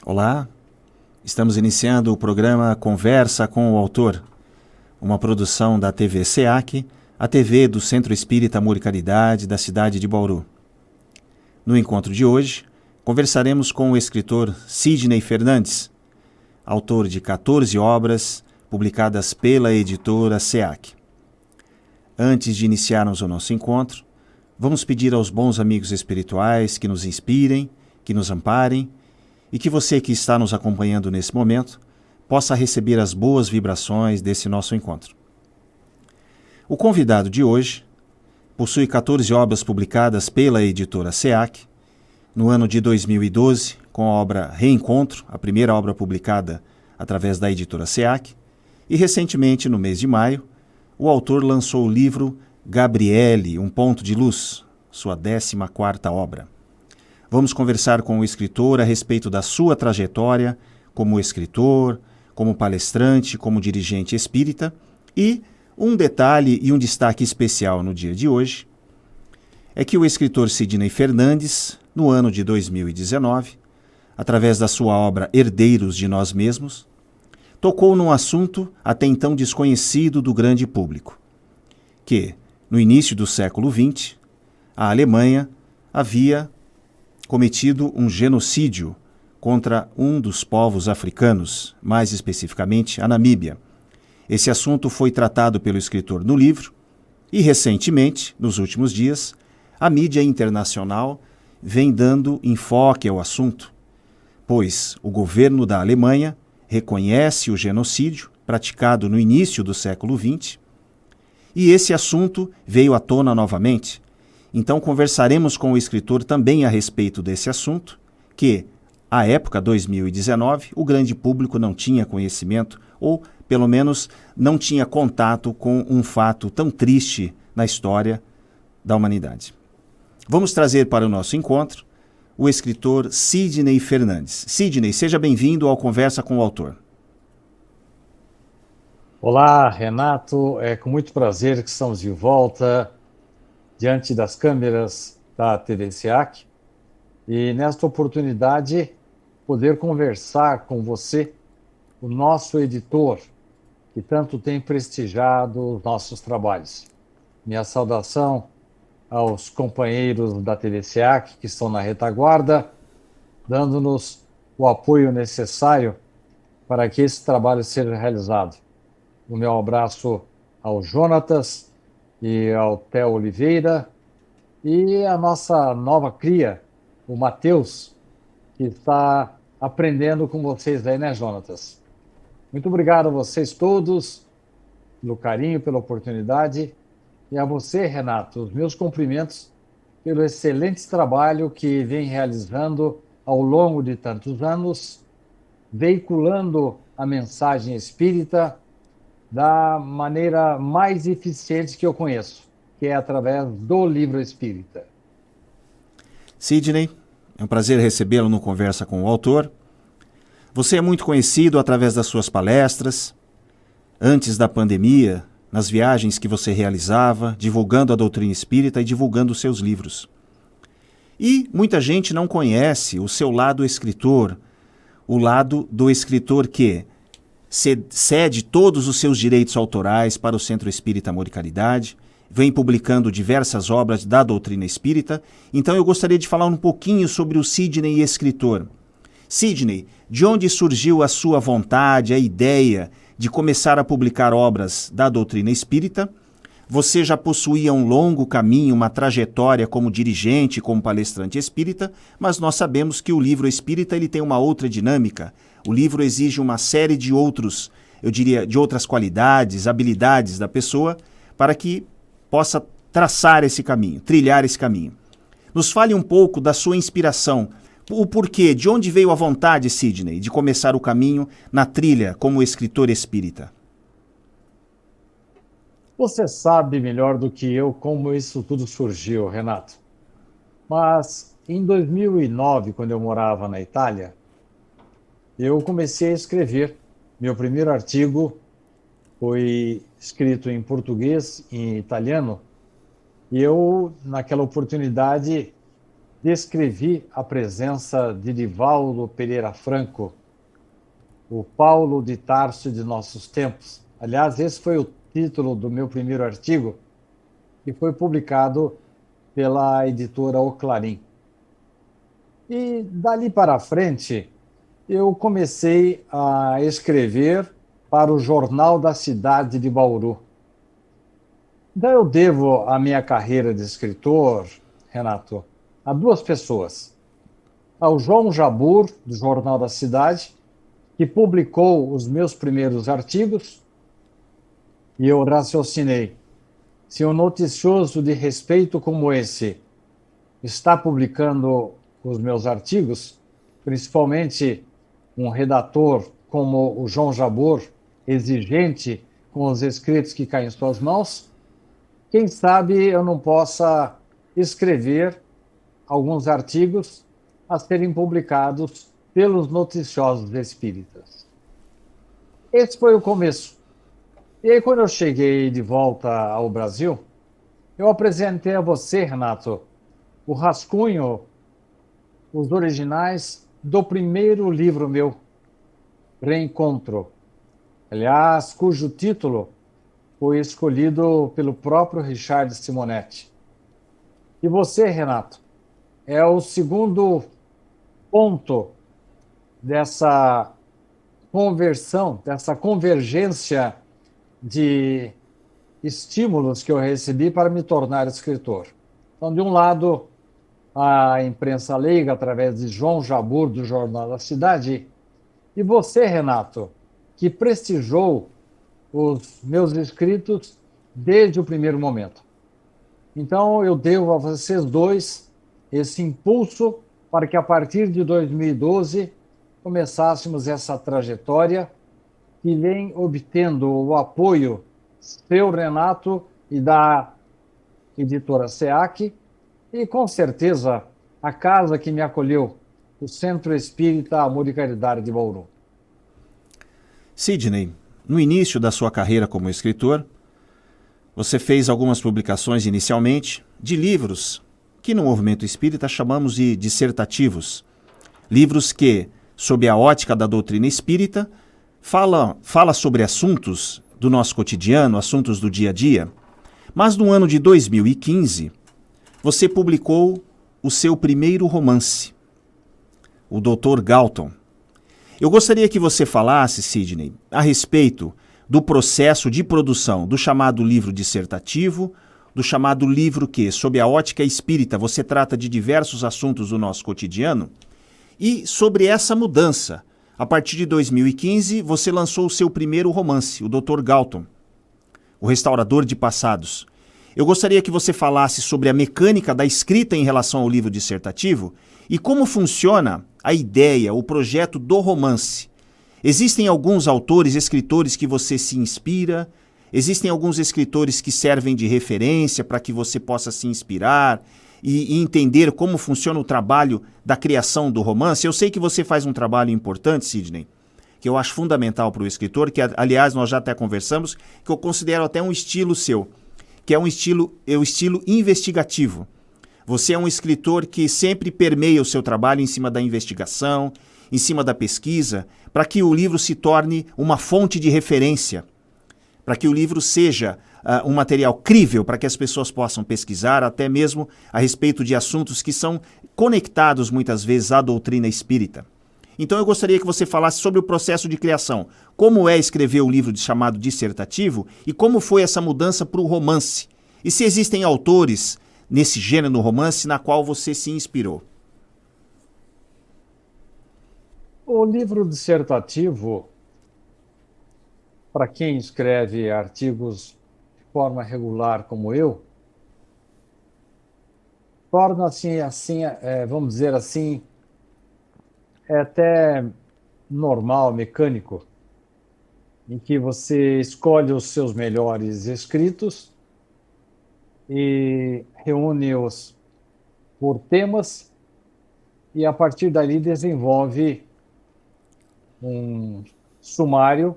Olá, estamos iniciando o programa Conversa com o Autor, uma produção da TV SEAC, a TV do Centro Espírita Amor e Caridade da cidade de Bauru. No encontro de hoje, conversaremos com o escritor Sidney Fernandes, autor de 14 obras publicadas pela editora SEAC. Antes de iniciarmos o nosso encontro, vamos pedir aos bons amigos espirituais que nos inspirem, que nos amparem, e que você que está nos acompanhando nesse momento possa receber as boas vibrações desse nosso encontro. O convidado de hoje possui 14 obras publicadas pela editora SEAC. No ano de 2012, com a obra Reencontro, a primeira obra publicada através da editora SEAC, e recentemente, no mês de maio, o autor lançou o livro Gabriele, um ponto de luz, sua 14ª obra. Vamos conversar com o escritor a respeito da sua trajetória como escritor, como palestrante, como dirigente espírita e um detalhe e um destaque especial no dia de hoje é que o escritor Sidney Fernandes, no ano de 2019, através da sua obra Herdeiros de Nós Mesmos, tocou num assunto até então desconhecido do grande público, que, no início do século XX, a Alemanha havia cometido um genocídio contra um dos povos africanos, mais especificamente a Namíbia. Esse assunto foi tratado pelo escritor no livro e, recentemente, nos últimos dias, a mídia internacional vem dando enfoque ao assunto, pois o governo da Alemanha reconhece o genocídio praticado no início do século XX e esse assunto veio à tona novamente. Então conversaremos com o escritor também a respeito desse assunto, que, à época 2019, o grande público não tinha conhecimento, ou pelo menos não tinha contato com um fato tão triste na história da humanidade. Vamos trazer para o nosso encontro o escritor Sidney Fernandes. Sidney, seja bem-vindo ao Conversa com o Autor. Olá, Renato. É com muito prazer que estamos de volta diante das câmeras da TV SEAC e, nesta oportunidade, poder conversar com você, o nosso editor, que tanto tem prestigiado os nossos trabalhos. Minha saudação aos companheiros da TV SEAC que estão na retaguarda, dando-nos o apoio necessário para que esse trabalho seja realizado. O meu abraço ao Jonatas e ao Theo Oliveira e a nossa nova cria, o Matheus, que está aprendendo com vocês aí, né, Jonatas? Muito obrigado a vocês todos pelo carinho, pela oportunidade e a você, Renato, os meus cumprimentos pelo excelente trabalho que vem realizando ao longo de tantos anos, veiculando a mensagem espírita da maneira mais eficiente que eu conheço, que é através do livro espírita. Sidney, é um prazer recebê-lo no Conversa com o Autor. Você é muito conhecido através das suas palestras, antes da pandemia, nas viagens que você realizava, divulgando a doutrina espírita e divulgando os seus livros. E muita gente não conhece o seu lado escritor, o lado do escritor que cede todos os seus direitos autorais para o Centro Espírita Amor e Caridade, vem publicando diversas obras da doutrina espírita. Então eu gostaria de falar um pouquinho sobre o Sidney escritor. Sidney, de onde surgiu a sua vontade, a ideia de começar a publicar obras da doutrina espírita? Você já possuía um longo caminho, uma trajetória como dirigente, como palestrante espírita, mas nós sabemos que o livro espírita ele tem uma outra dinâmica. O livro exige uma série de outros, eu diria, de outras qualidades, habilidades da pessoa para que possa traçar esse caminho, trilhar esse caminho. Nos fale um pouco da sua inspiração, o porquê, de onde veio a vontade, Sidney, de começar o caminho na trilha como escritor espírita? Você sabe melhor do que eu como isso tudo surgiu, Renato. Mas em 2009, quando eu morava na Itália, eu comecei a escrever. Meu primeiro artigo foi escrito em português e em italiano, e eu, naquela oportunidade, descrevi a presença de Divaldo Pereira Franco, o Paulo de Tarso de nossos tempos. Aliás, esse foi o título do meu primeiro artigo, que foi publicado pela editora O Clarim. E dali para frente, eu comecei a escrever para o Jornal da Cidade de Bauru. Então, eu devo a minha carreira de escritor, Renato, a duas pessoas. Ao João Jabur, do Jornal da Cidade, que publicou os meus primeiros artigos, e eu raciocinei: se um noticioso de respeito como esse está publicando os meus artigos, principalmente um redator como o João Jabur, exigente com os escritos que caem em suas mãos, quem sabe eu não possa escrever alguns artigos a serem publicados pelos noticiosos espíritas. Esse foi o começo. E aí, quando eu cheguei de volta ao Brasil, eu apresentei a você, Renato, o rascunho, os originais do primeiro livro meu, Reencontro. Aliás, cujo título foi escolhido pelo próprio Richard Simonetti. E você, Renato, é o segundo ponto dessa conversão, dessa convergência de estímulos que eu recebi para me tornar escritor. Então, de um lado, a imprensa leiga, através de João Jabur, do Jornal da Cidade, e você, Renato, que prestigiou os meus escritos desde o primeiro momento. Então, eu devo a vocês dois esse impulso para que, a partir de 2012, começássemos essa trajetória que vem obtendo o apoio seu, Renato, e da editora SEAC, e, com certeza, a casa que me acolheu, o Centro Espírita Amor e Caridade de Bauru. Sidney, no início da sua carreira como escritor, você fez algumas publicações inicialmente de livros que no movimento espírita chamamos de dissertativos. Livros que, sob a ótica da doutrina espírita, fala sobre assuntos do nosso cotidiano, assuntos do dia a dia. Mas no ano de 2015, você publicou o seu primeiro romance, o Dr. Galton. Eu gostaria que você falasse, Sidney, a respeito do processo de produção do chamado livro dissertativo, do chamado livro que, sob a ótica espírita, você trata de diversos assuntos do nosso cotidiano, e sobre essa mudança. A partir de 2015, você lançou o seu primeiro romance, o Dr. Galton, o Restaurador de Passados. Eu gostaria que você falasse sobre a mecânica da escrita em relação ao livro dissertativo e como funciona a ideia, o projeto do romance. Existem alguns autores, escritores que você se inspira? Existem alguns escritores que servem de referência para que você possa se inspirar e entender como funciona o trabalho da criação do romance? Eu sei que você faz um trabalho importante, Sidney, que eu acho fundamental para o escritor, que, aliás, nós já até conversamos, que eu considero até um estilo seu, que é o estilo investigativo. Você é um escritor que sempre permeia o seu trabalho em cima da investigação, em cima da pesquisa, para que o livro se torne uma fonte de referência, para que o livro seja um material crível para que as pessoas possam pesquisar, até mesmo a respeito de assuntos que são conectados muitas vezes à doutrina espírita. Então eu gostaria que você falasse sobre o processo de criação, como é escrever o livro chamado dissertativo e como foi essa mudança para o romance. E se existem autores nesse gênero no romance na qual você se inspirou. O livro dissertativo, para quem escreve artigos de forma regular como eu, torna-se assim, vamos dizer assim, é até normal, mecânico, em que você escolhe os seus melhores escritos e reúne-os por temas e, a partir dali, desenvolve um sumário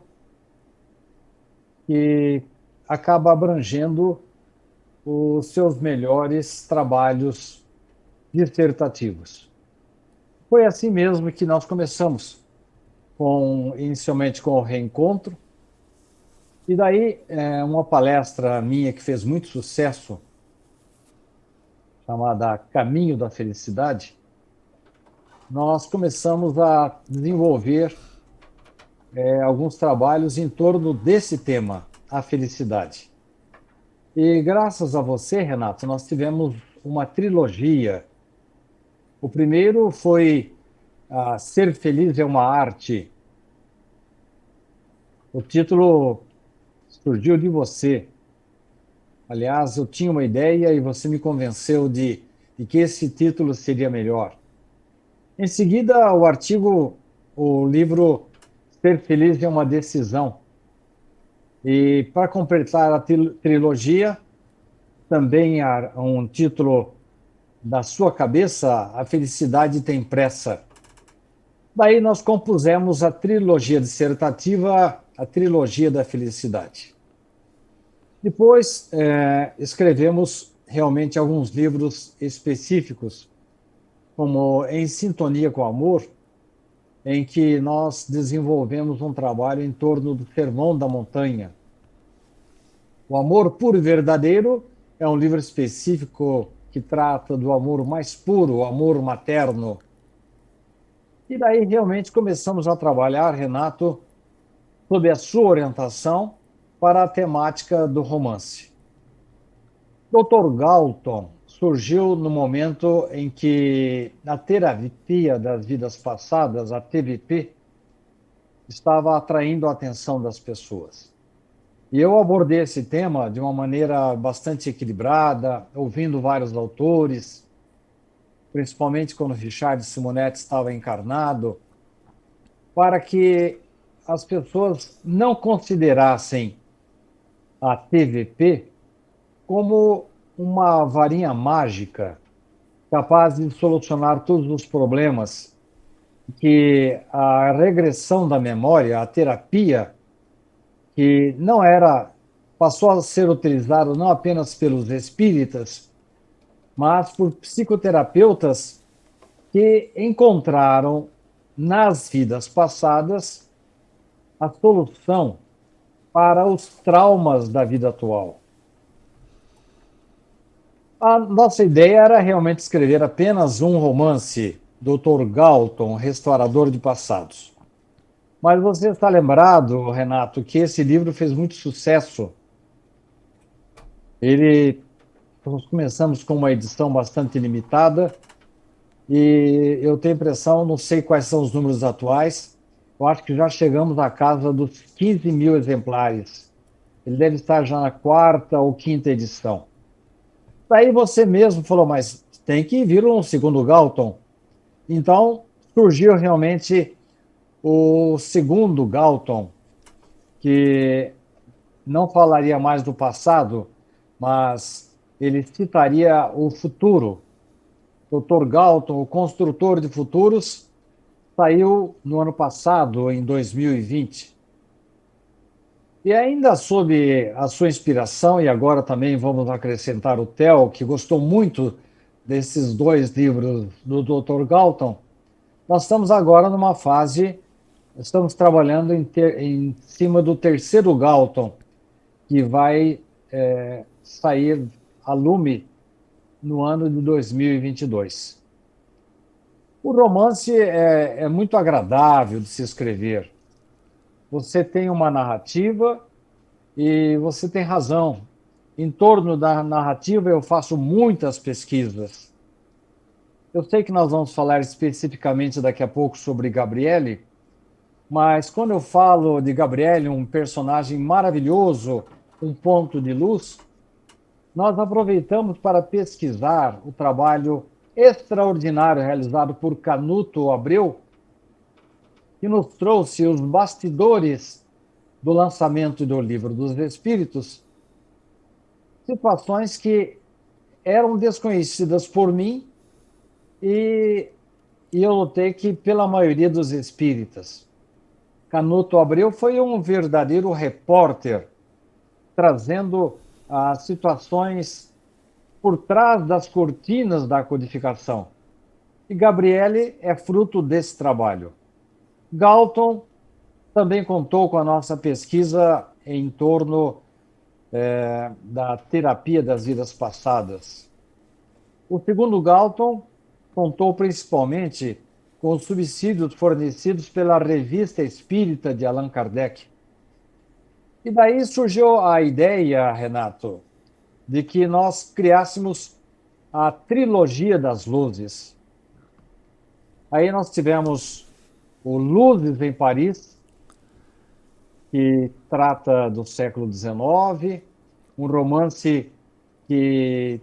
que acaba abrangendo os seus melhores trabalhos dissertativos. Foi assim mesmo que nós começamos, inicialmente com o reencontro, e daí uma palestra minha que fez muito sucesso, chamada Caminho da Felicidade, nós começamos a desenvolver alguns trabalhos em torno desse tema, a felicidade. E graças a você, Renato, nós tivemos uma trilogia. O primeiro foi Ser Feliz é uma Arte. O título surgiu de você. Aliás, eu tinha uma ideia e você me convenceu de que esse título seria melhor. Em seguida, o livro Ser Feliz é uma Decisão. E para completar a trilogia, também há um título da sua cabeça, A Felicidade Tem Pressa. Daí nós compusemos a trilogia dissertativa, a Trilogia da Felicidade. Depois escrevemos realmente alguns livros específicos, como Em Sintonia com o Amor, em que nós desenvolvemos um trabalho em torno do Sermão da Montanha. O Amor Puro e Verdadeiro é um livro específico que trata do amor mais puro, o amor materno. E daí realmente começamos a trabalhar, Renato, sob a sua orientação, para a temática do romance. Dr. Galton surgiu no momento em que a terapia das vidas passadas, a TVP, estava atraindo a atenção das pessoas. E eu abordei esse tema de uma maneira bastante equilibrada, ouvindo vários autores, principalmente quando Richard Simonetti estava encarnado, para que as pessoas não considerassem a TVP como uma varinha mágica capaz de solucionar todos os problemas, que a regressão da memória, a terapia, que passou a ser utilizada não apenas pelos espíritas, mas por psicoterapeutas que encontraram nas vidas passadas a solução para os traumas da vida atual. A nossa ideia era realmente escrever apenas um romance, Dr. Galton, Restaurador de Passados. Mas você está lembrado, Renato, que esse livro fez muito sucesso. Nós começamos com uma edição bastante limitada e eu tenho a impressão, não sei quais são os números atuais, eu acho que já chegamos à casa dos 15 mil exemplares. Ele deve estar já na 4ª ou 5ª edição. Daí você mesmo falou, mas tem que vir um segundo Galton. Então surgiu realmente o segundo Galton, que não falaria mais do passado, mas ele citaria o futuro. Dr. Galton, o construtor de futuros, saiu no ano passado, em 2020. E ainda sob a sua inspiração, e agora também vamos acrescentar o Theo, que gostou muito desses 2 livros do Dr. Galton, nós estamos agora numa fase, estamos trabalhando em cima do terceiro Galton, que vai sair a lume no ano de 2022. O romance é muito agradável de se escrever. Você tem uma narrativa e você tem razão. Em torno da narrativa eu faço muitas pesquisas. Eu sei que nós vamos falar especificamente daqui a pouco sobre Gabriele, mas quando eu falo de Gabriele, um personagem maravilhoso, um ponto de luz, nós aproveitamos para pesquisar o trabalho extraordinário realizado por Canuto Abreu, que nos trouxe os bastidores do lançamento do Livro dos Espíritos, situações que eram desconhecidas por mim e eu notei que pela maioria dos espíritas. Canuto Abreu foi um verdadeiro repórter, trazendo situações por trás das cortinas da codificação. E Gabriele é fruto desse trabalho. Galton também contou com a nossa pesquisa em torno da terapia das vidas passadas. O segundo Galton contou principalmente com os subsídios fornecidos pela Revista Espírita de Allan Kardec. E daí surgiu a ideia, Renato, de que nós criássemos a Trilogia das Luzes. Aí nós tivemos o Luzes em Paris, que trata do século XIX, um romance que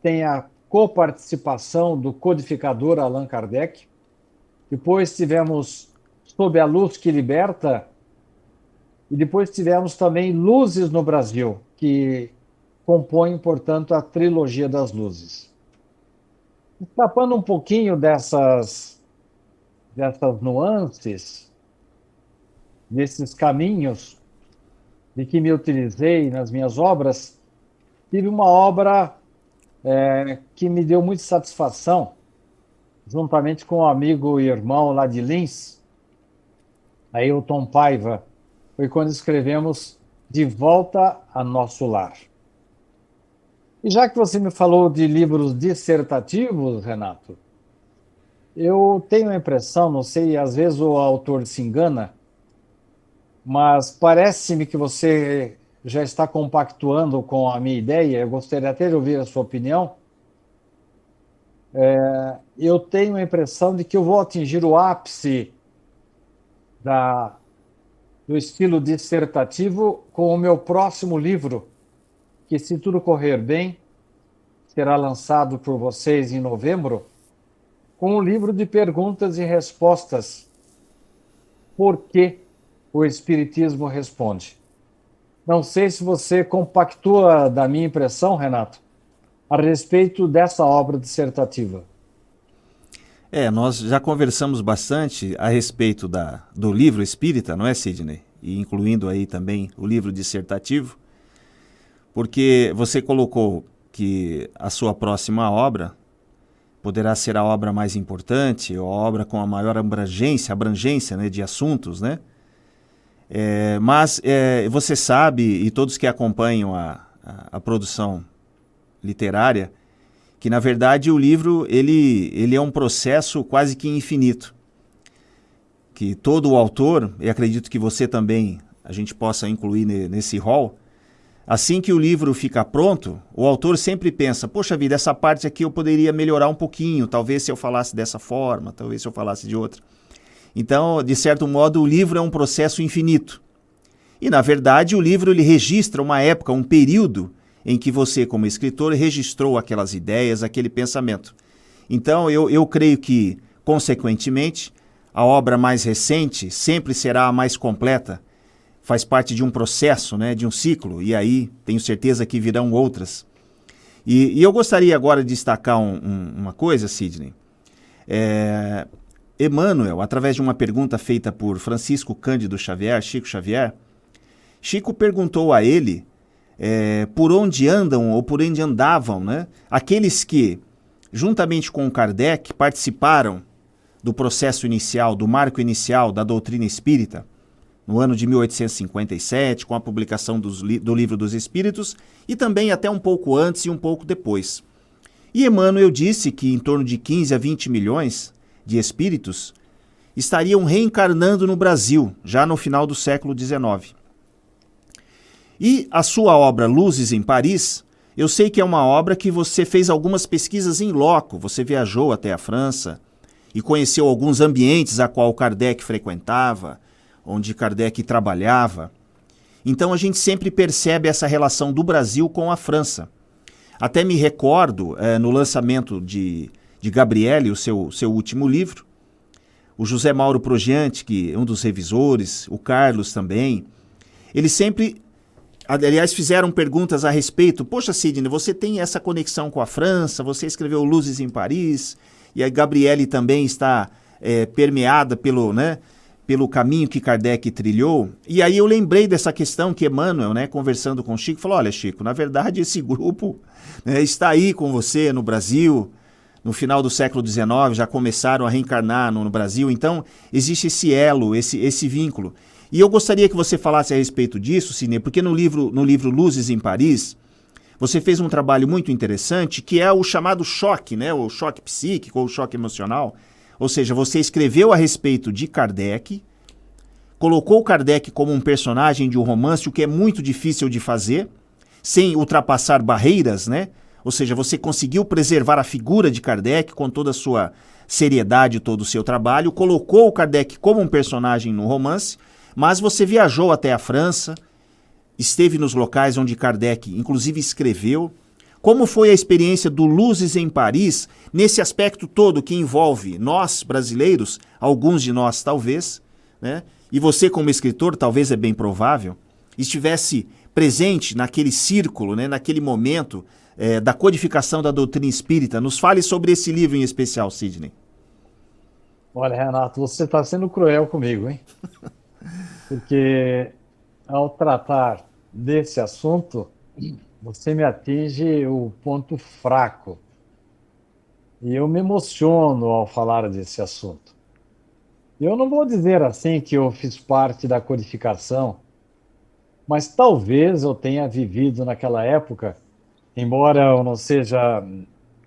tem a coparticipação do codificador Allan Kardec. Depois tivemos Sob a Luz que Liberta, e depois tivemos também Luzes no Brasil, que compõe, portanto, a Trilogia das Luzes. Escapando um pouquinho dessas nuances, desses caminhos de que me utilizei nas minhas obras, tive uma obra que me deu muita satisfação, juntamente com um amigo e irmão lá de Lins, Ailton Paiva, foi quando escrevemos De Volta a Nosso Lar. E já que você me falou de livros dissertativos, Renato, eu tenho a impressão, não sei, às vezes o autor se engana, mas parece-me que você já está compactuando com a minha ideia, eu gostaria até de ouvir a sua opinião. Eu tenho a impressão de que eu vou atingir o ápice do estilo dissertativo com o meu próximo livro, que, se tudo correr bem, será lançado por vocês em novembro, com um livro de perguntas e respostas. Por que o Espiritismo responde? Não sei se você compactua da minha impressão, Renato, a respeito dessa obra dissertativa. Nós já conversamos bastante a respeito do livro espírita, não é, Sidney? E incluindo aí também o livro dissertativo, porque você colocou que a sua próxima obra poderá ser a obra mais importante, ou a obra com a maior abrangência, né, de assuntos, né? Mas você sabe, e todos que acompanham a produção literária, que na verdade o livro ele é um processo quase que infinito. Que todo o autor, e acredito que você também, a gente possa incluir nesse rol, assim que o livro fica pronto, o autor sempre pensa, poxa vida, essa parte aqui eu poderia melhorar um pouquinho, talvez se eu falasse dessa forma, talvez se eu falasse de outra. Então, de certo modo, o livro é um processo infinito. E, na verdade, o livro ele registra uma época, um período em que você, como escritor, registrou aquelas ideias, aquele pensamento. Então, eu creio que, consequentemente, a obra mais recente sempre será a mais completa, faz parte de um processo, né, de um ciclo, e aí tenho certeza que virão outras. E eu gostaria agora de destacar uma coisa, Sidney. Emmanuel, através de uma pergunta feita por Francisco Cândido Xavier, Chico Xavier, Chico perguntou a ele por onde andam ou por onde andavam, né, aqueles que, juntamente com Kardec, participaram do processo inicial, do marco inicial da doutrina espírita, no ano de 1857, com a publicação do Livro dos Espíritos, e também até um pouco antes e um pouco depois. E Emmanuel disse que em torno de 15 a 20 milhões de espíritos estariam reencarnando no Brasil, já no final do século XIX. E a sua obra Luzes em Paris, eu sei que é uma obra que você fez algumas pesquisas em loco, você viajou até a França e conheceu alguns ambientes a qual Kardec frequentava, onde Kardec trabalhava. Então a gente sempre percebe essa relação do Brasil com a França. Até me recordo, no lançamento de Gabriele, o seu último livro, o José Mauro Progiante, que é um dos revisores, o Carlos também, eles sempre, aliás, fizeram perguntas a respeito. Poxa, Sidney, você tem essa conexão com a França, você escreveu Luzes em Paris, e a Gabriele também está permeada pelo caminho que Kardec trilhou, e aí eu lembrei dessa questão que Emmanuel, né, conversando com o Chico, falou, olha Chico, na verdade esse grupo, né, está aí com você no Brasil, no final do século XIX, já começaram a reencarnar no Brasil, então existe esse elo, esse vínculo. E eu gostaria que você falasse a respeito disso, Sidney, porque no livro Luzes em Paris, você fez um trabalho muito interessante, que é o chamado choque, né, o choque psíquico ou choque emocional. Ou seja, você escreveu a respeito de Kardec, colocou Kardec como um personagem de um romance, o que é muito difícil de fazer, sem ultrapassar barreiras, né? Ou seja, você conseguiu preservar a figura de Kardec com toda a sua seriedade, todo o seu trabalho, colocou o Kardec como um personagem no romance, mas você viajou até a França, esteve nos locais onde Kardec, inclusive, escreveu. Como foi a experiência do Luzes em Paris, nesse aspecto todo que envolve nós, brasileiros, alguns de nós talvez, né? E você como escritor, talvez é bem provável, estivesse presente naquele círculo, né? Naquele momento da codificação da doutrina espírita. Nos fale sobre esse livro em especial, Sidney. Olha, Renato, você está sendo cruel comigo, hein? Porque ao tratar desse assunto, você me atinge o ponto fraco. E eu me emociono ao falar desse assunto. Eu não vou dizer assim que eu fiz parte da codificação, mas talvez eu tenha vivido naquela época, embora eu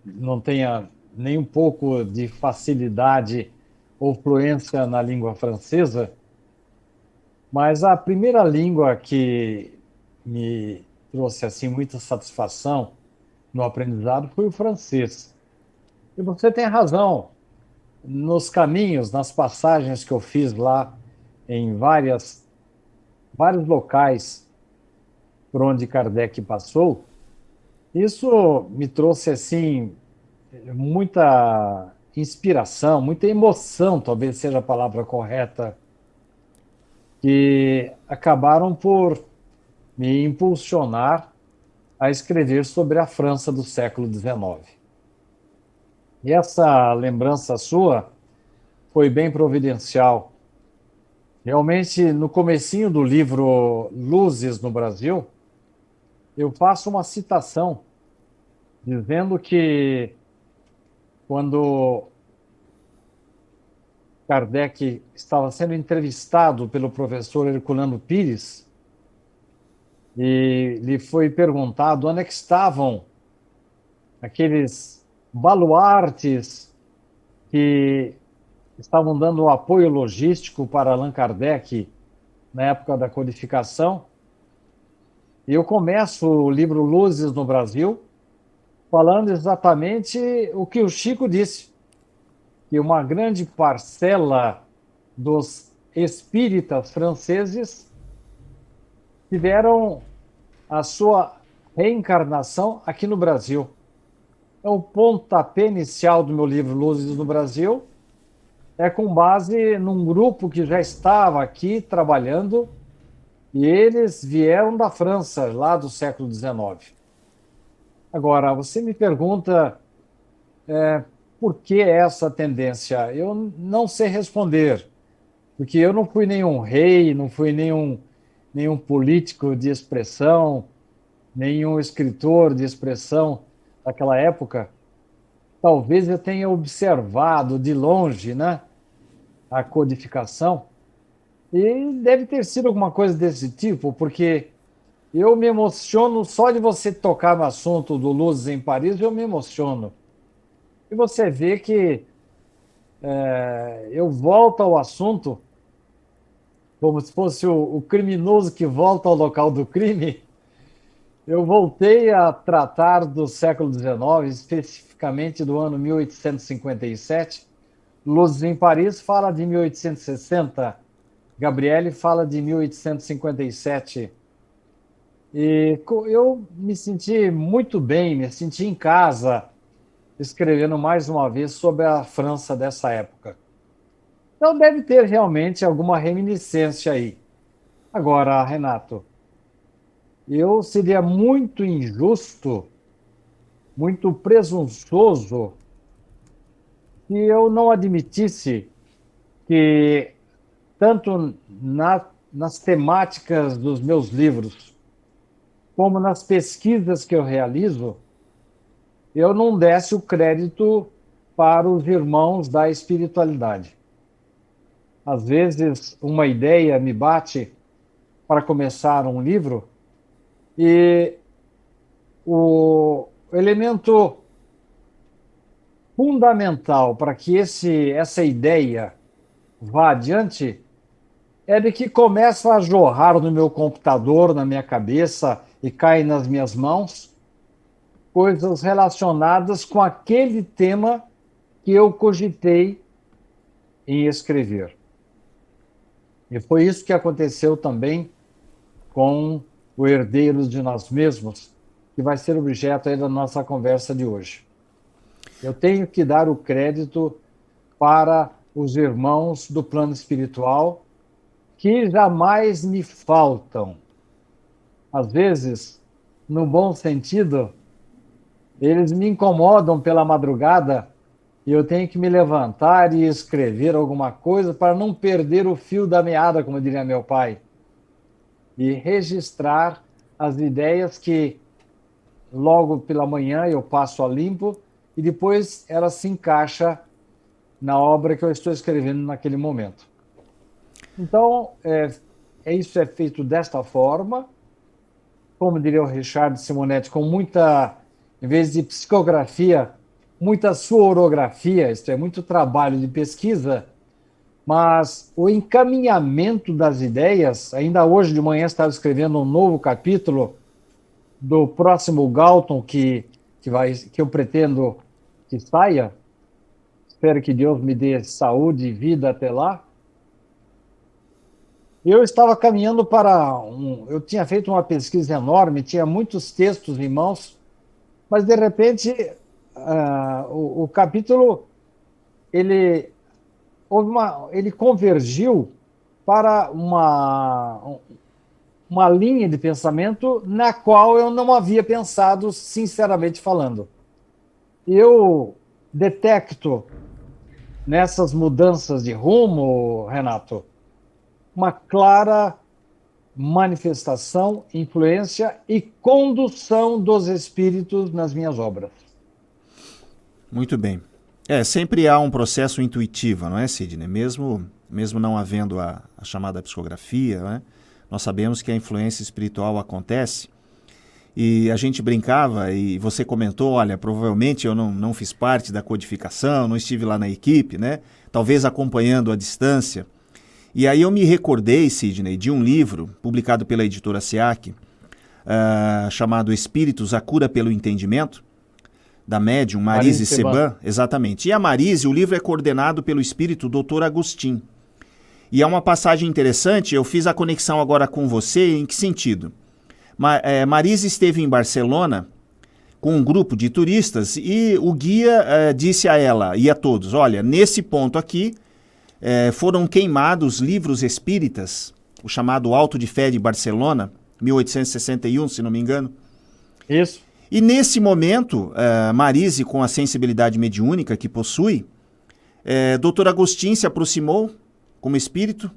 não tenha nem um pouco de facilidade ou fluência na língua francesa, mas a primeira língua que me trouxe assim muita satisfação no aprendizado foi o francês. E você tem razão, nos caminhos, nas passagens que eu fiz lá em vários locais por onde Kardec passou, isso me trouxe assim muita inspiração, muita emoção, talvez seja a palavra correta, que acabaram por me impulsionar a escrever sobre a França do século XIX. E essa lembrança sua foi bem providencial. Realmente, no comecinho do livro Luzes no Brasil, eu faço uma citação dizendo que quando Kardec estava sendo entrevistado pelo professor Herculano Pires e lhe foi perguntado onde é que estavam aqueles baluartes que estavam dando o apoio logístico para Allan Kardec na época da codificação. E eu começo o livro Luzes no Brasil falando exatamente o que o Chico disse, que uma grande parcela dos espíritas franceses tiveram a sua reencarnação aqui no Brasil. É o pontapé inicial do meu livro Luzes no Brasil, é com base num grupo que já estava aqui trabalhando e eles vieram da França, lá do século XIX. Agora, você me pergunta por que essa tendência? Eu não sei responder, porque eu não fui nenhum rei, não fui nenhum político de expressão, nenhum escritor de expressão daquela época. Talvez eu tenha observado de longe, né, a codificação, e deve ter sido alguma coisa desse tipo, porque eu me emociono só de você tocar no assunto do Luzes em Paris, eu me emociono. E você vê que eu volto ao assunto como se fosse o criminoso que volta ao local do crime. Eu voltei a tratar do século XIX, especificamente do ano 1857. Luzes em Paris fala de 1860, Gabriele fala de 1857. E eu me senti muito bem, me senti em casa, escrevendo mais uma vez sobre a França dessa época. Então deve ter realmente alguma reminiscência aí. Agora, Renato, eu seria muito injusto, muito presunçoso se eu não admitisse que tanto nas temáticas dos meus livros, como nas pesquisas que eu realizo, eu não desse o crédito para os irmãos da espiritualidade. Às vezes, uma ideia me bate para começar um livro e o elemento fundamental para que essa ideia vá adiante é de que começa a jorrar no meu computador, na minha cabeça e cai nas minhas mãos coisas relacionadas com aquele tema que eu cogitei em escrever. E foi isso que aconteceu também com o Herdeiros de Nós Mesmos, que vai ser objeto aí da nossa conversa de hoje. Eu tenho que dar o crédito para os irmãos do plano espiritual que jamais me faltam. Às vezes, no bom sentido, eles me incomodam pela madrugada e eu tenho que me levantar e escrever alguma coisa para não perder o fio da meada, como diria meu pai, e registrar as ideias que logo pela manhã eu passo a limpo e depois ela se encaixa na obra que eu estou escrevendo naquele momento. Então, isso é feito desta forma, como diria o Richard Simonetti, com muita, em vez de psicografia, muita suorografia, isto é, muito trabalho de pesquisa, mas o encaminhamento das ideias, ainda hoje de manhã estava escrevendo um novo capítulo do próximo Galton que eu pretendo que saia. Espero que Deus me dê saúde e vida até lá. Eu estava caminhando eu tinha feito uma pesquisa enorme, tinha muitos textos em mãos, mas de repente o capítulo ele convergiu para uma linha de pensamento na qual eu não havia pensado, sinceramente falando. Eu detecto nessas mudanças de rumo, Renato, uma clara manifestação, influência e condução dos espíritos nas minhas obras. Muito bem. Sempre há um processo intuitivo, não é, Sidney? Mesmo não havendo a chamada psicografia, né? Nós sabemos que a influência espiritual acontece e a gente brincava e você comentou, olha, provavelmente eu não fiz parte da codificação, não estive lá na equipe, né? Talvez acompanhando à distância. E aí eu me recordei, Sidney, de um livro publicado pela editora SEAC, chamado Espíritos, a Cura pelo Entendimento, da médium Marise Seban. Exatamente. E a Marise, o livro é coordenado pelo espírito Dr. Agostinho. E é uma passagem interessante, eu fiz a conexão agora com você, em que sentido? Marise esteve em Barcelona com um grupo de turistas e o guia disse a ela e a todos, olha, nesse ponto aqui foram queimados livros espíritas, o chamado Auto de Fé de Barcelona, 1861, se não me engano. Isso. E nesse momento, Marise, com a sensibilidade mediúnica que possui, Dr. Agostinho se aproximou como espírito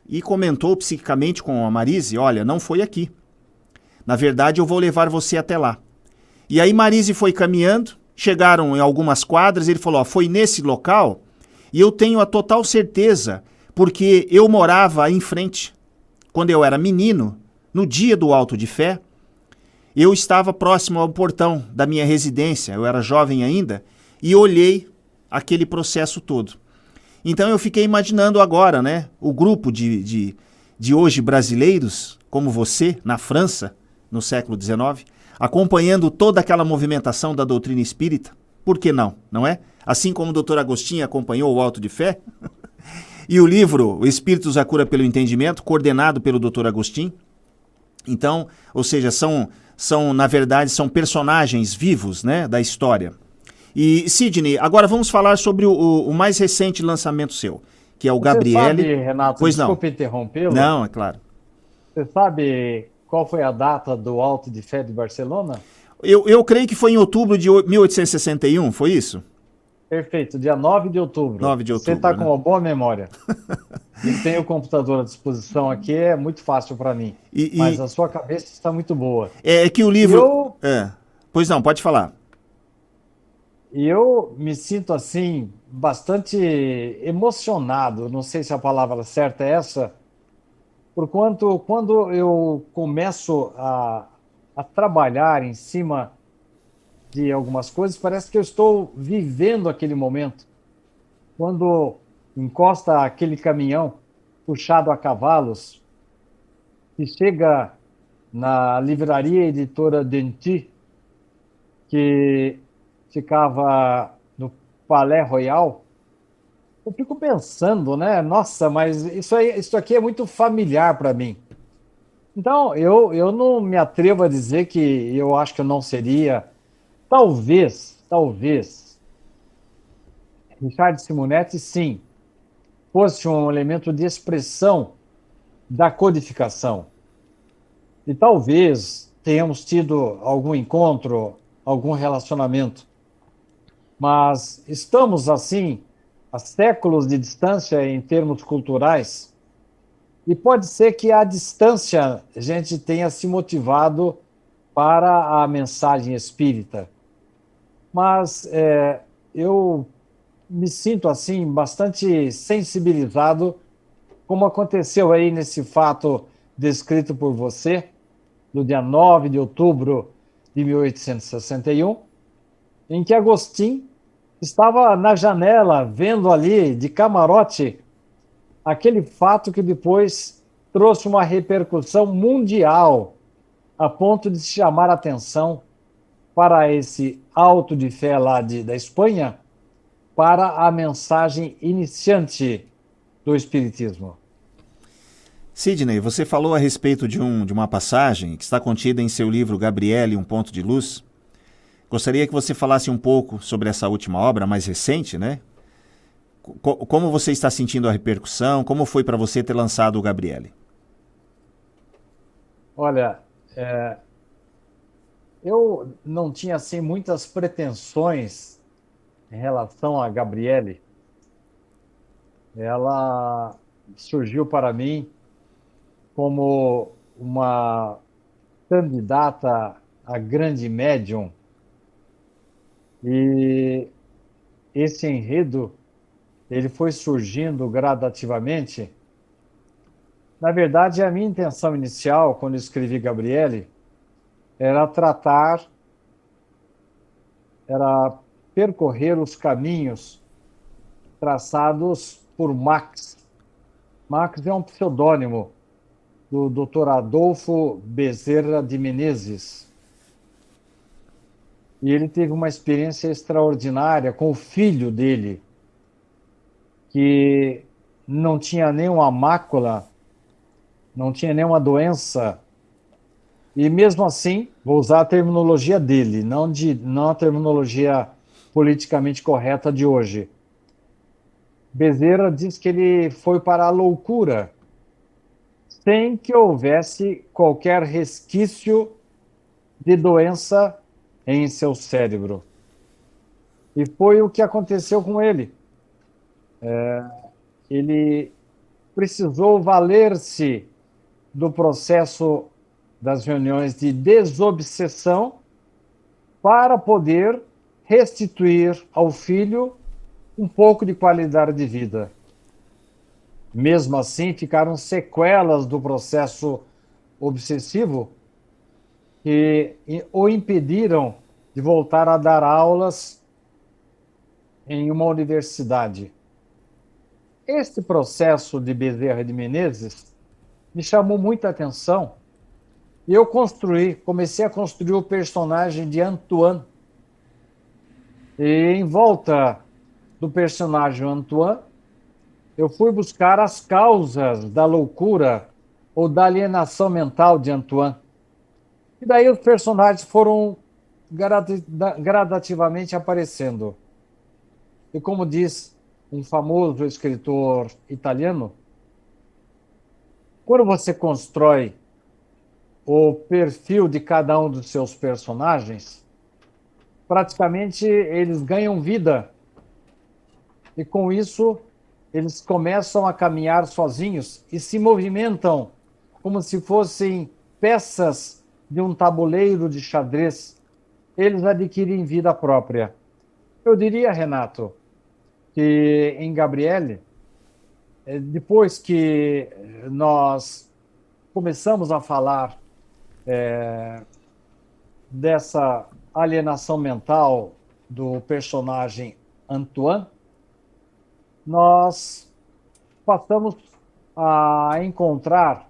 e comentou psiquicamente com a Marise, olha, não foi aqui. Na verdade, eu vou levar você até lá. E aí Marise foi caminhando, chegaram em algumas quadras, ele falou, foi nesse local e eu tenho a total certeza, porque eu morava aí em frente. Quando eu era menino, no dia do Auto de Fé, eu estava próximo ao portão da minha residência, eu era jovem ainda, e olhei aquele processo todo. Então eu fiquei imaginando agora, né, o grupo de hoje brasileiros, como você, na França, no século XIX, acompanhando toda aquela movimentação da doutrina espírita. Por que não, não é? Assim como o Dr. Agostinho acompanhou o Auto de Fé, e o livro O Espíritos, a Cura pelo Entendimento, coordenado pelo Dr. Agostinho. Então, ou seja, na verdade, são personagens vivos, né, da história. E, Sidney, agora vamos falar sobre o mais recente lançamento seu, que é o Gabriele. Você sabe, Renato, pois desculpe não. interrompê-lo. Não, é claro. Você sabe qual foi a data do Auto de Fé de Barcelona? Eu creio que foi em outubro de 1861, foi isso? Perfeito, dia 9 de outubro. 9 de Você outubro, está com né? uma boa memória. E tem o computador à disposição aqui, é muito fácil para mim. Mas E a sua cabeça está muito boa. é que o E livro. eu, É. Pois não, pode falar. e eu me sinto assim, bastante emocionado, não sei se a palavra certa é essa, por quanto quando eu começo a trabalhar em cima de algumas coisas, parece que eu estou vivendo aquele momento. Quando encosta aquele caminhão puxado a cavalos, que chega na livraria editora Denti, que ficava no Palais Royal, eu fico pensando, né? Nossa, mas isso aqui é muito familiar para mim. Então, eu não me atrevo a dizer que eu acho que eu não seria. Talvez, Richard Simonetti, sim, fosse um elemento de expressão da codificação. E talvez tenhamos tido algum encontro, algum relacionamento, mas estamos assim a séculos de distância em termos culturais, e pode ser que à distância a gente tenha se motivado para a mensagem espírita. Mas eu me sinto assim bastante sensibilizado, como aconteceu aí nesse fato descrito por você, no dia 9 de outubro de 1861, em que Agostinho estava na janela vendo ali de camarote aquele fato que depois trouxe uma repercussão mundial, a ponto de se chamar a atenção para esse auto de fé lá da Espanha, para a mensagem iniciante do Espiritismo. Sidney, você falou a respeito de uma passagem que está contida em seu livro Gabriele, Um Ponto de Luz. Gostaria que você falasse um pouco sobre essa última obra, mais recente, né? Como você está sentindo a repercussão? Como foi para você ter lançado o Gabriele? Olha, eu não tinha assim muitas pretensões em relação a Gabriele. Ela surgiu para mim como uma candidata a grande médium, e esse enredo ele foi surgindo gradativamente. Na verdade, a minha intenção inicial, quando escrevi Gabriele, era era percorrer os caminhos traçados por Max. Max é um pseudônimo do Dr. Adolfo Bezerra de Menezes. E ele teve uma experiência extraordinária com o filho dele, que não tinha nenhuma mácula, não tinha nenhuma doença. E mesmo assim, vou usar a terminologia dele, não a terminologia politicamente correta de hoje. Bezerra diz que ele foi para a loucura, sem que houvesse qualquer resquício de doença em seu cérebro. E foi o que aconteceu com ele. Ele precisou valer-se do processo das reuniões de desobsessão para poder restituir ao filho um pouco de qualidade de vida. Mesmo assim, ficaram sequelas do processo obsessivo que o impediram de voltar a dar aulas em uma universidade. Este processo de Bezerra de Menezes me chamou muita atenção, e eu comecei a construir o personagem de Antoine. E em volta do personagem Antoine, eu fui buscar as causas da loucura ou da alienação mental de Antoine. E daí os personagens foram gradativamente aparecendo. E como diz um famoso escritor italiano, quando você constrói o perfil de cada um dos seus personagens, praticamente eles ganham vida e com isso eles começam a caminhar sozinhos e se movimentam como se fossem peças de um tabuleiro de xadrez. Eles adquirem vida própria. Eu diria, Renato, que em Gabriele, depois que nós começamos a falar dessa alienação mental do personagem Antoine, nós passamos a encontrar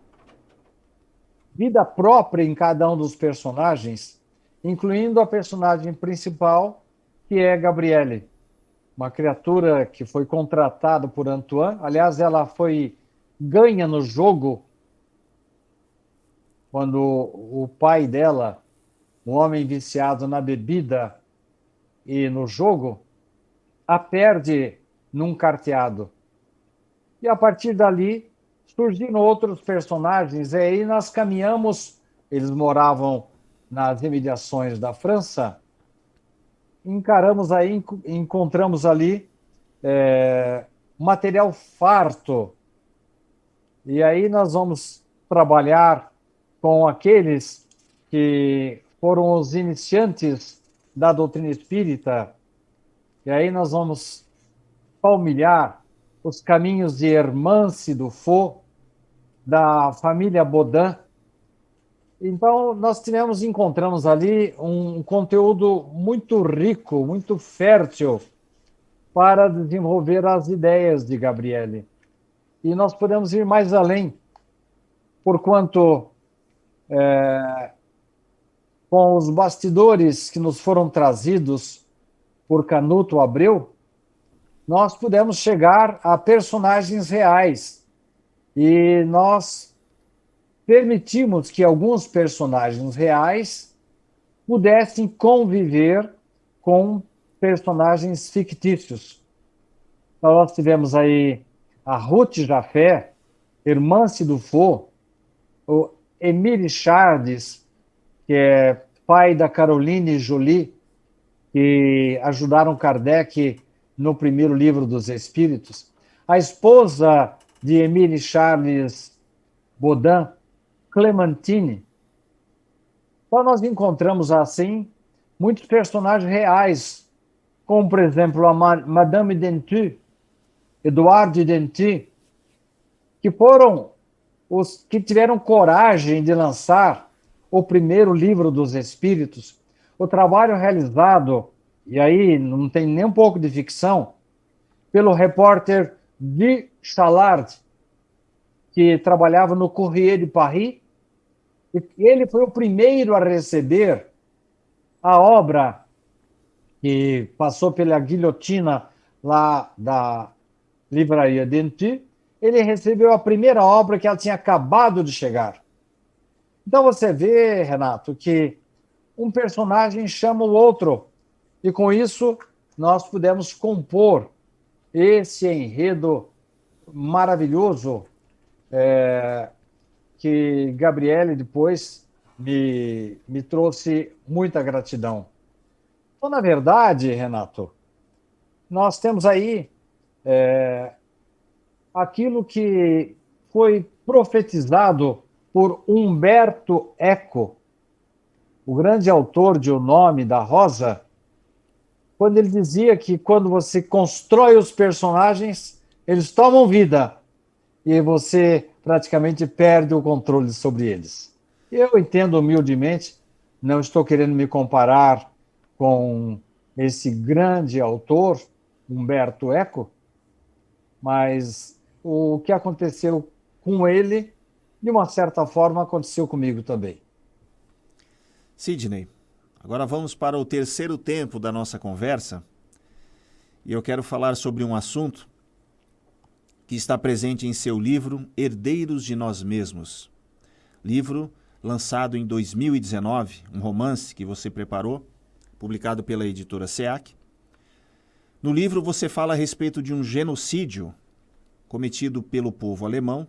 vida própria em cada um dos personagens, incluindo a personagem principal, que é Gabriele, uma criatura que foi contratada por Antoine. Aliás, ela foi ganha no jogo quando o pai dela, um homem viciado na bebida e no jogo, a perde num carteado. E a partir dali surgiram outros personagens, e aí nós caminhamos, eles moravam nas imediações da França, encontramos ali material farto. E aí nós vamos trabalhar com aqueles que foram os iniciantes da doutrina espírita, e aí nós vamos palmilhar os caminhos de Hermance do Faux, da família Baudin. Então, nós encontramos ali um conteúdo muito rico, muito fértil para desenvolver as ideias de Gabriele. E nós podemos ir mais além, porquanto com os bastidores que nos foram trazidos por Canuto Abreu, nós pudemos chegar a personagens reais. E nós permitimos que alguns personagens reais pudessem conviver com personagens fictícios. Então, nós tivemos aí a Ruth Jafé, Hermance do Faux, o Émile Chardes, que é pai da Caroline Joly, que ajudaram Kardec no primeiro livro dos Espíritos, a esposa de Émile Charles Baudin, Clementine. Então, nós encontramos, assim, muitos personagens reais, como, por exemplo, a Madame Dentu, Edouard Dentu, que foram os que tiveram coragem de lançar o primeiro livro dos Espíritos. O trabalho realizado, e aí não tem nem um pouco de ficção, pelo repórter Guy Challard, que trabalhava no Courrier de Paris, e ele foi o primeiro a receber a obra que passou pela guilhotina lá da livraria Dentu. Ele recebeu a primeira obra que ela tinha acabado de chegar. Então você vê, Renato, que um personagem chama o outro, e com isso nós pudemos compor esse enredo maravilhoso que Gabriele depois me trouxe muita gratidão. Então, na verdade, Renato, nós temos aí aquilo que foi profetizado por Umberto Eco, o grande autor de O Nome da Rosa, quando ele dizia que quando você constrói os personagens, eles tomam vida e você praticamente perde o controle sobre eles. Eu entendo humildemente, não estou querendo me comparar com esse grande autor, Umberto Eco, mas o que aconteceu com ele, de uma certa forma, aconteceu comigo também. Sidney, agora vamos para o terceiro tempo da nossa conversa, e eu quero falar sobre um assunto que está presente em seu livro Herdeiros de Nós Mesmos, livro lançado em 2019, um romance que você preparou, publicado pela editora SEAC. No livro você fala a respeito de um genocídio cometido pelo povo alemão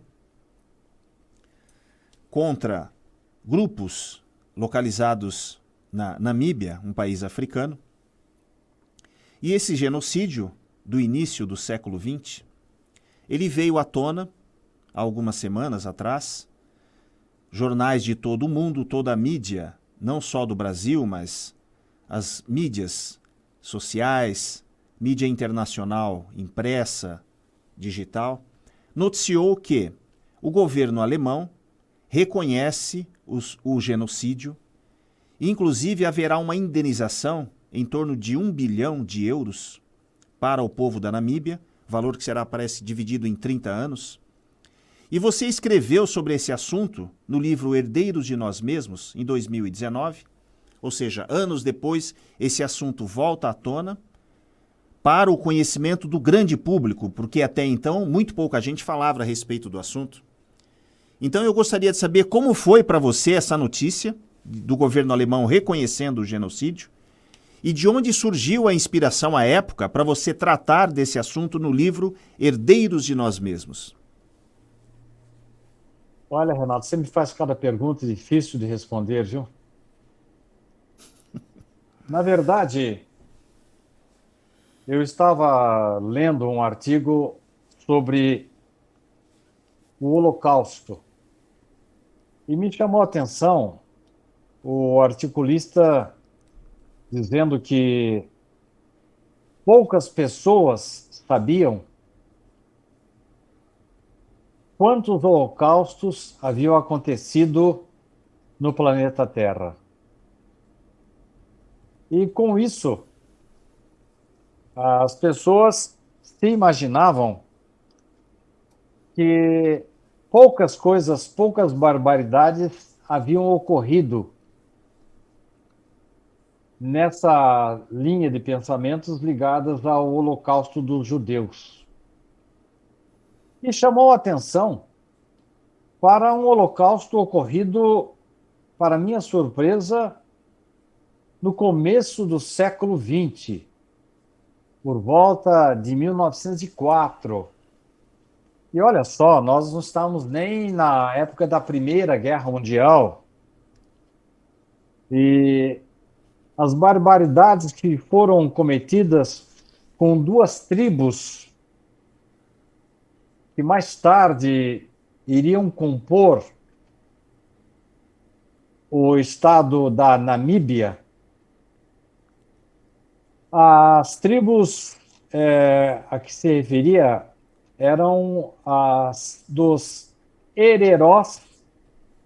contra grupos localizados na Namíbia, um país africano. E esse genocídio do início do século XX, ele veio à tona há algumas semanas atrás. Jornais de todo o mundo, toda a mídia, não só do Brasil, mas as mídias sociais, mídia internacional, impressa, digital, noticiou que o governo alemão reconhece o genocídio, e inclusive haverá uma indenização em torno de 1 bilhão de euros para o povo da Namíbia, valor que será, parece, dividido em 30 anos. E você escreveu sobre esse assunto no livro Herdeiros de Nós Mesmos, em 2019, ou seja, anos depois, esse assunto volta à tona para o conhecimento do grande público, porque até então muito pouca gente falava a respeito do assunto. Então eu gostaria de saber como foi para você essa notícia do governo alemão reconhecendo o genocídio e de onde surgiu a inspiração à época para você tratar desse assunto no livro Herdeiros de Nós Mesmos. Olha, Renato, você me faz cada pergunta difícil de responder, viu? Na verdade, eu estava lendo um artigo sobre o Holocausto e me chamou a atenção o articulista dizendo que poucas pessoas sabiam quantos holocaustos haviam acontecido no planeta Terra. E com isso, as pessoas se imaginavam que poucas coisas, poucas barbaridades haviam ocorrido nessa linha de pensamentos ligadas ao Holocausto dos judeus. E chamou a atenção para um holocausto ocorrido, para minha surpresa, no começo do século XX, por volta de 1904. E olha só, nós não estamos nem na época da Primeira Guerra Mundial. E as barbaridades que foram cometidas com duas tribos que mais tarde iriam compor o estado da Namíbia. As tribos a que se referia eram as dos Hererós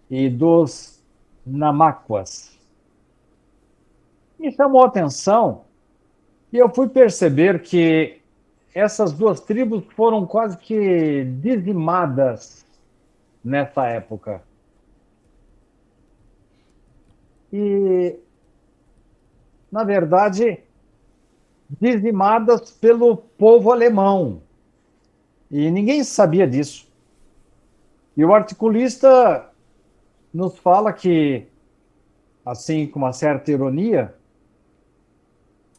e dos Namaquas. Me chamou a atenção e eu fui perceber que essas duas tribos foram quase que dizimadas nessa época. E, na verdade, dizimadas pelo povo alemão. E ninguém sabia disso. E o articulista nos fala que, assim com uma certa ironia,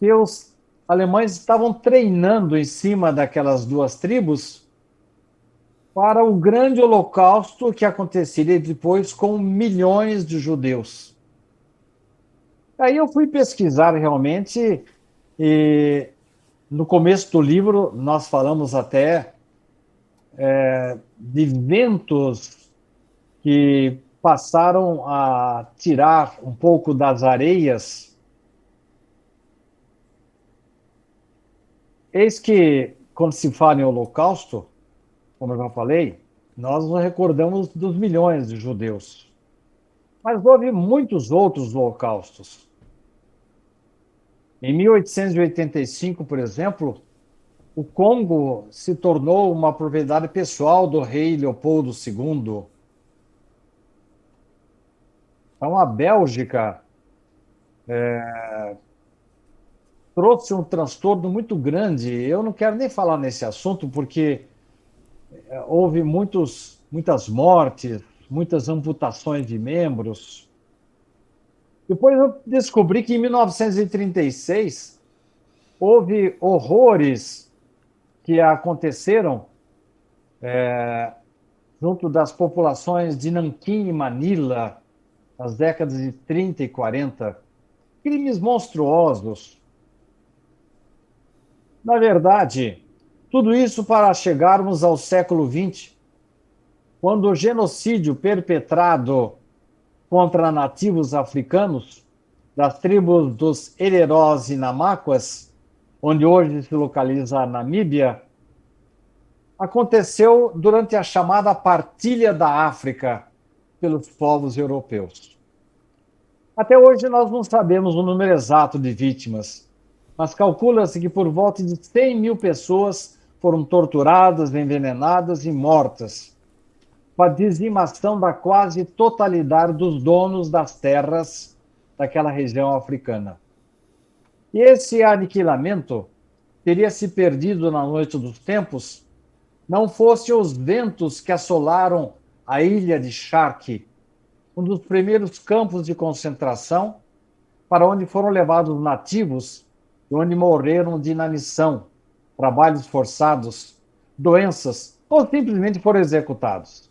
que os alemães estavam treinando em cima daquelas duas tribos para o grande holocausto que aconteceria depois com milhões de judeus. Aí eu fui pesquisar realmente, e no começo do livro nós falamos até de ventos que passaram a tirar um pouco das areias. Eis que, quando se fala em holocausto, como eu já falei, nós nos recordamos dos milhões de judeus. Mas houve muitos outros holocaustos. Em 1885, por exemplo, o Congo se tornou uma propriedade pessoal do rei Leopoldo II. Então, a Bélgica trouxe um transtorno muito grande. Eu não quero nem falar nesse assunto, porque houve muitas mortes, muitas amputações de membros. Depois eu descobri que em 1936 houve horrores que aconteceram junto das populações de Nanquim e Manila, nas décadas de 30 e 40. Crimes monstruosos. Na verdade, tudo isso para chegarmos ao século XX, quando o genocídio perpetrado contra nativos africanos das tribos dos Hererós e Namaquas, onde hoje se localiza a Namíbia, aconteceu durante a chamada partilha da África pelos povos europeus. Até hoje nós não sabemos o número exato de vítimas, mas calcula-se que por volta de 100 mil pessoas foram torturadas, envenenadas e mortas, com a dizimação da quase totalidade dos donos das terras daquela região africana. E esse aniquilamento teria se perdido na noite dos tempos, não fossem os ventos que assolaram a ilha de Shark, um dos primeiros campos de concentração para onde foram levados os nativos e onde morreram de inanição, trabalhos forçados, doenças ou simplesmente foram executados.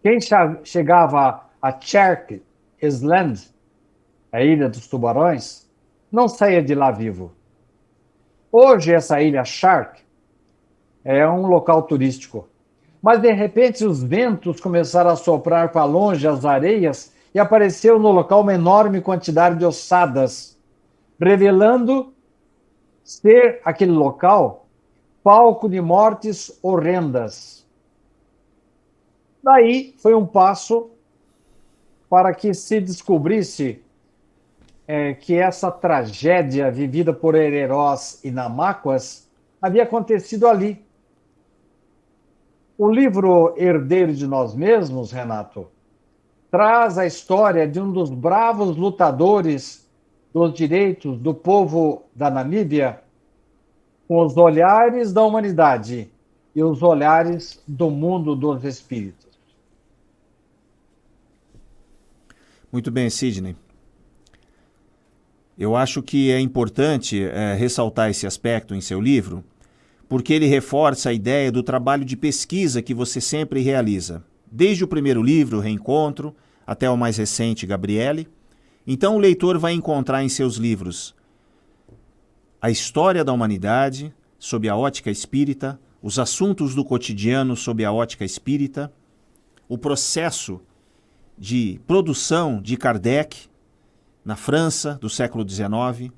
Quem chegava a Shark Island, a Ilha dos Tubarões, não saía de lá vivo. Hoje essa ilha Shark é um local turístico. Mas, de repente, os ventos começaram a soprar para longe as areias e apareceu no local uma enorme quantidade de ossadas, revelando ser aquele local palco de mortes horrendas. Daí foi um passo para que se descobrisse que essa tragédia vivida por Hererós e Namaquas havia acontecido ali. O livro Herdeiro de Nós Mesmos, Renato, traz a história de um dos bravos lutadores dos direitos do povo da Namíbia, com os olhares da humanidade e os olhares do mundo dos espíritos. Muito bem, Sidney. Eu acho que é importante ressaltar esse aspecto em seu livro, porque ele reforça a ideia do trabalho de pesquisa que você sempre realiza, desde o primeiro livro, Reencontro, até o mais recente, Gabriele. Então o leitor vai encontrar em seus livros a história da humanidade sob a ótica espírita, os assuntos do cotidiano sob a ótica espírita, o processo de produção de Kardec na França do século XIX,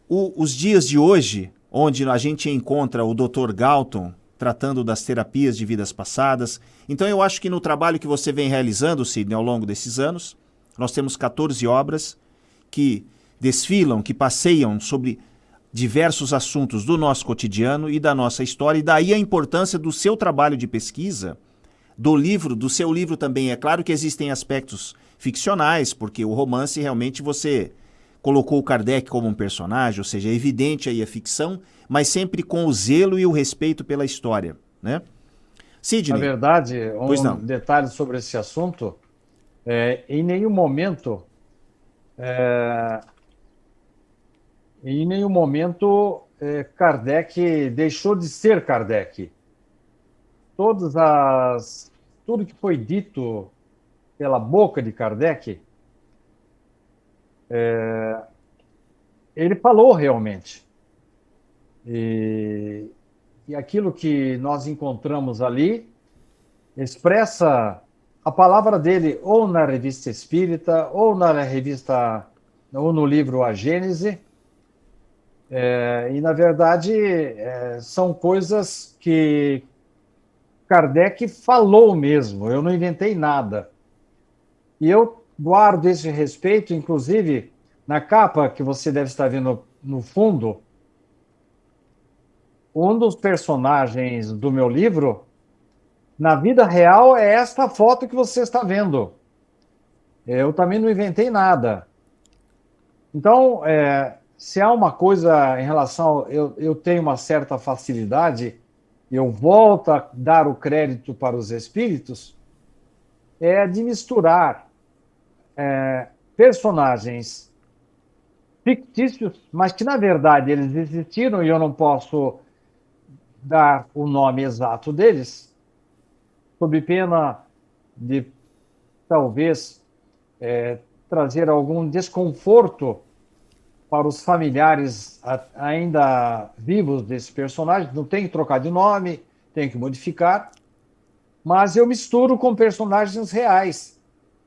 os dias de hoje, onde a gente encontra o Dr. Galton tratando das terapias de vidas passadas. Então eu acho que no trabalho que você vem realizando, Sidney, ao longo desses anos, nós temos 14 obras que desfilam, que passeiam sobre diversos assuntos do nosso cotidiano e da nossa história, e daí a importância do seu trabalho de pesquisa, do seu livro também. É claro que existem aspectos ficcionais, porque o romance realmente você colocou o Kardec como um personagem, ou seja, é evidente aí a ficção, mas sempre com o zelo e o respeito pela história, né? Sidney. Na verdade, detalhe sobre esse assunto, em nenhum momento Kardec deixou de ser Kardec. Tudo que foi dito pela boca de Kardec, ele falou realmente. E aquilo que nós encontramos ali expressa a palavra dele ou na Revista Espírita, ou ou no livro A Gênese. E, na verdade, são coisas que Kardec falou mesmo, eu não inventei nada. E eu guardo esse respeito, inclusive, na capa que você deve estar vendo no fundo, um dos personagens do meu livro, na vida real, é esta foto que você está vendo. Eu também não inventei nada. Então, se há uma coisa em relação... Eu tenho uma certa facilidade, eu volto a dar o crédito para os espíritos, de misturar personagens fictícios, mas que, na verdade, eles existiram e eu não posso dar o nome exato deles, sob pena de, talvez, trazer algum desconforto para os familiares ainda vivos desse personagem, não tem que trocar de nome, tem que modificar, mas eu misturo com personagens reais,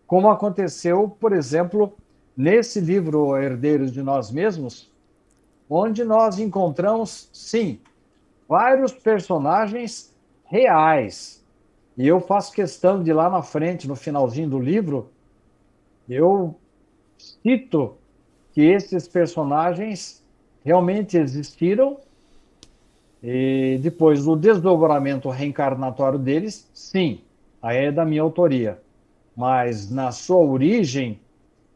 como aconteceu, por exemplo, nesse livro Herdeiros de Nós Mesmos, onde nós encontramos, sim, vários personagens reais. E eu faço questão de lá na frente, no finalzinho do livro, eu cito que esses personagens realmente existiram e depois do desdobramento reencarnatório deles, sim, aí é da minha autoria. Mas na sua origem,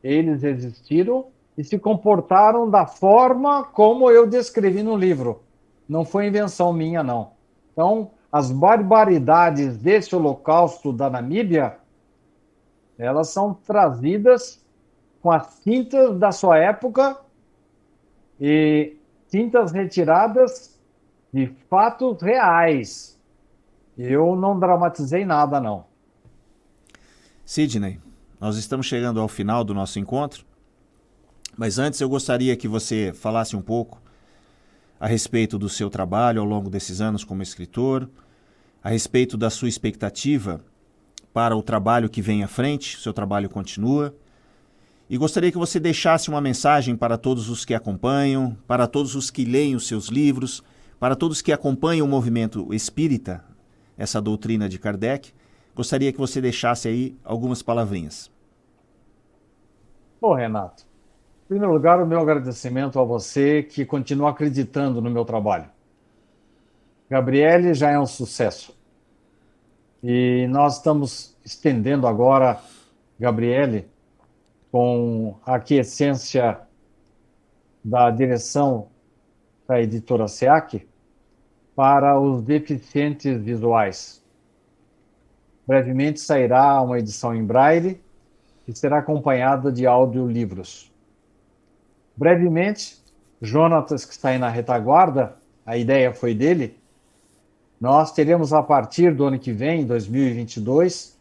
eles existiram e se comportaram da forma como eu descrevi no livro. Não foi invenção minha, não. Então, as barbaridades desse holocausto da Namíbia, elas são trazidas com as tintas da sua época e tintas retiradas de fatos reais. Eu não dramatizei nada, não. Sidney, nós estamos chegando ao final do nosso encontro, mas antes eu gostaria que você falasse um pouco a respeito do seu trabalho ao longo desses anos como escritor, a respeito da sua expectativa para o trabalho que vem à frente, o seu trabalho continua, e gostaria que você deixasse uma mensagem para todos os que acompanham, para todos os que leem os seus livros, para todos que acompanham o movimento espírita, essa doutrina de Kardec. Gostaria que você deixasse aí algumas palavrinhas. Bom, Renato, em primeiro lugar, o meu agradecimento a você que continua acreditando no meu trabalho. Gabriele já é um sucesso. E nós estamos estendendo agora, Gabriele, com a aquiescência da direção da editora SEAC para os deficientes visuais. Brevemente sairá uma edição em braille que será acompanhada de audiolivros. Brevemente, Jonatas, que está aí na retaguarda, a ideia foi dele, nós teremos a partir do ano que vem, 2022,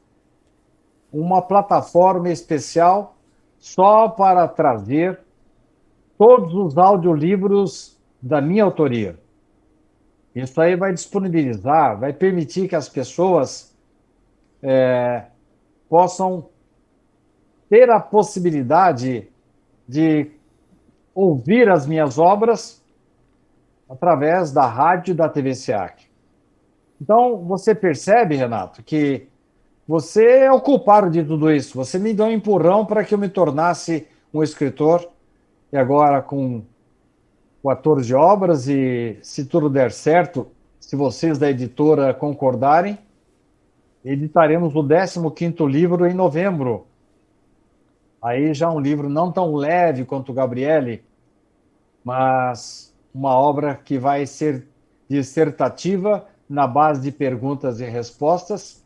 uma plataforma especial só para trazer todos os audiolivros da minha autoria. Isso aí vai disponibilizar, vai permitir que as pessoas possam ter a possibilidade de ouvir as minhas obras através da rádio da TV SEAC. Então, você percebe, Renato, que você é o culpado de tudo isso. Você me deu um empurrão para que eu me tornasse um escritor, e agora com o ator de obras, e se tudo der certo, se vocês da editora concordarem, editaremos o 15º livro em novembro. Aí já um livro não tão leve quanto o Gabriele, mas uma obra que vai ser dissertativa na base de perguntas e respostas.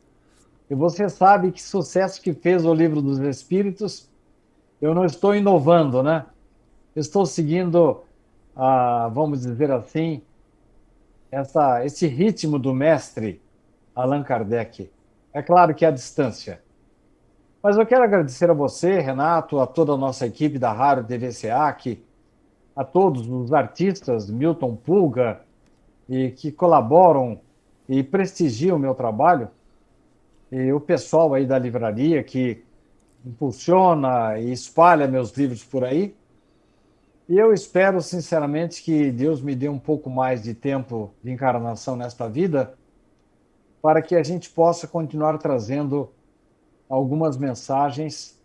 E você sabe que sucesso que fez o Livro dos Espíritos. Eu não estou inovando, né? Estou seguindo, vamos dizer assim, esse ritmo do mestre Allan Kardec. É claro que é a distância. Mas eu quero agradecer a você, Renato, a toda a nossa equipe da Rádio TV SEAC, a todos os artistas, Milton Pulga, e que colaboram e prestigiam o meu trabalho, e o pessoal aí da livraria que impulsiona e espalha meus livros por aí. E eu espero, sinceramente, que Deus me dê um pouco mais de tempo de encarnação nesta vida, para que a gente possa continuar trazendo algumas mensagens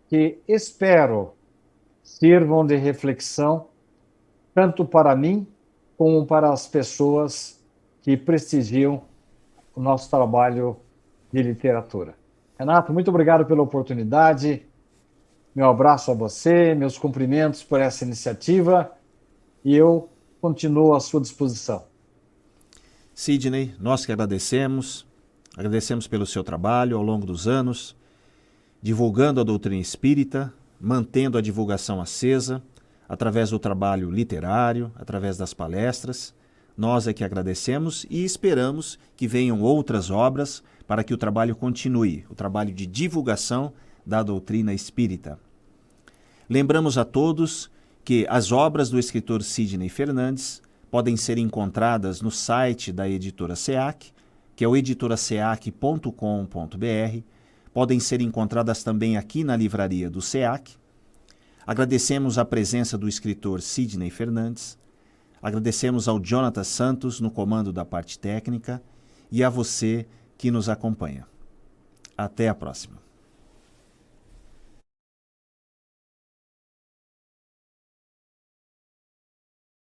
que espero sirvam de reflexão, tanto para mim como para as pessoas que prestigiam o nosso trabalho de literatura. Renato, muito obrigado pela oportunidade. Meu abraço a você, meus cumprimentos por essa iniciativa, e eu continuo à sua disposição. Sidney, nós que agradecemos pelo seu trabalho ao longo dos anos, divulgando a doutrina espírita, mantendo a divulgação acesa, através do trabalho literário, através das palestras. Nós é que agradecemos e esperamos que venham outras obras para que o trabalho continue, o trabalho de divulgação da doutrina espírita. Lembramos a todos que as obras do escritor Sidney Fernandes podem ser encontradas no site da editora SEAC, que é o editoraseac.com.br. Podem ser encontradas também aqui na livraria do SEAC. Agradecemos a presença do escritor Sidney Fernandes. Agradecemos ao Jonathan Santos no comando da parte técnica e a você que nos acompanha. Até a próxima.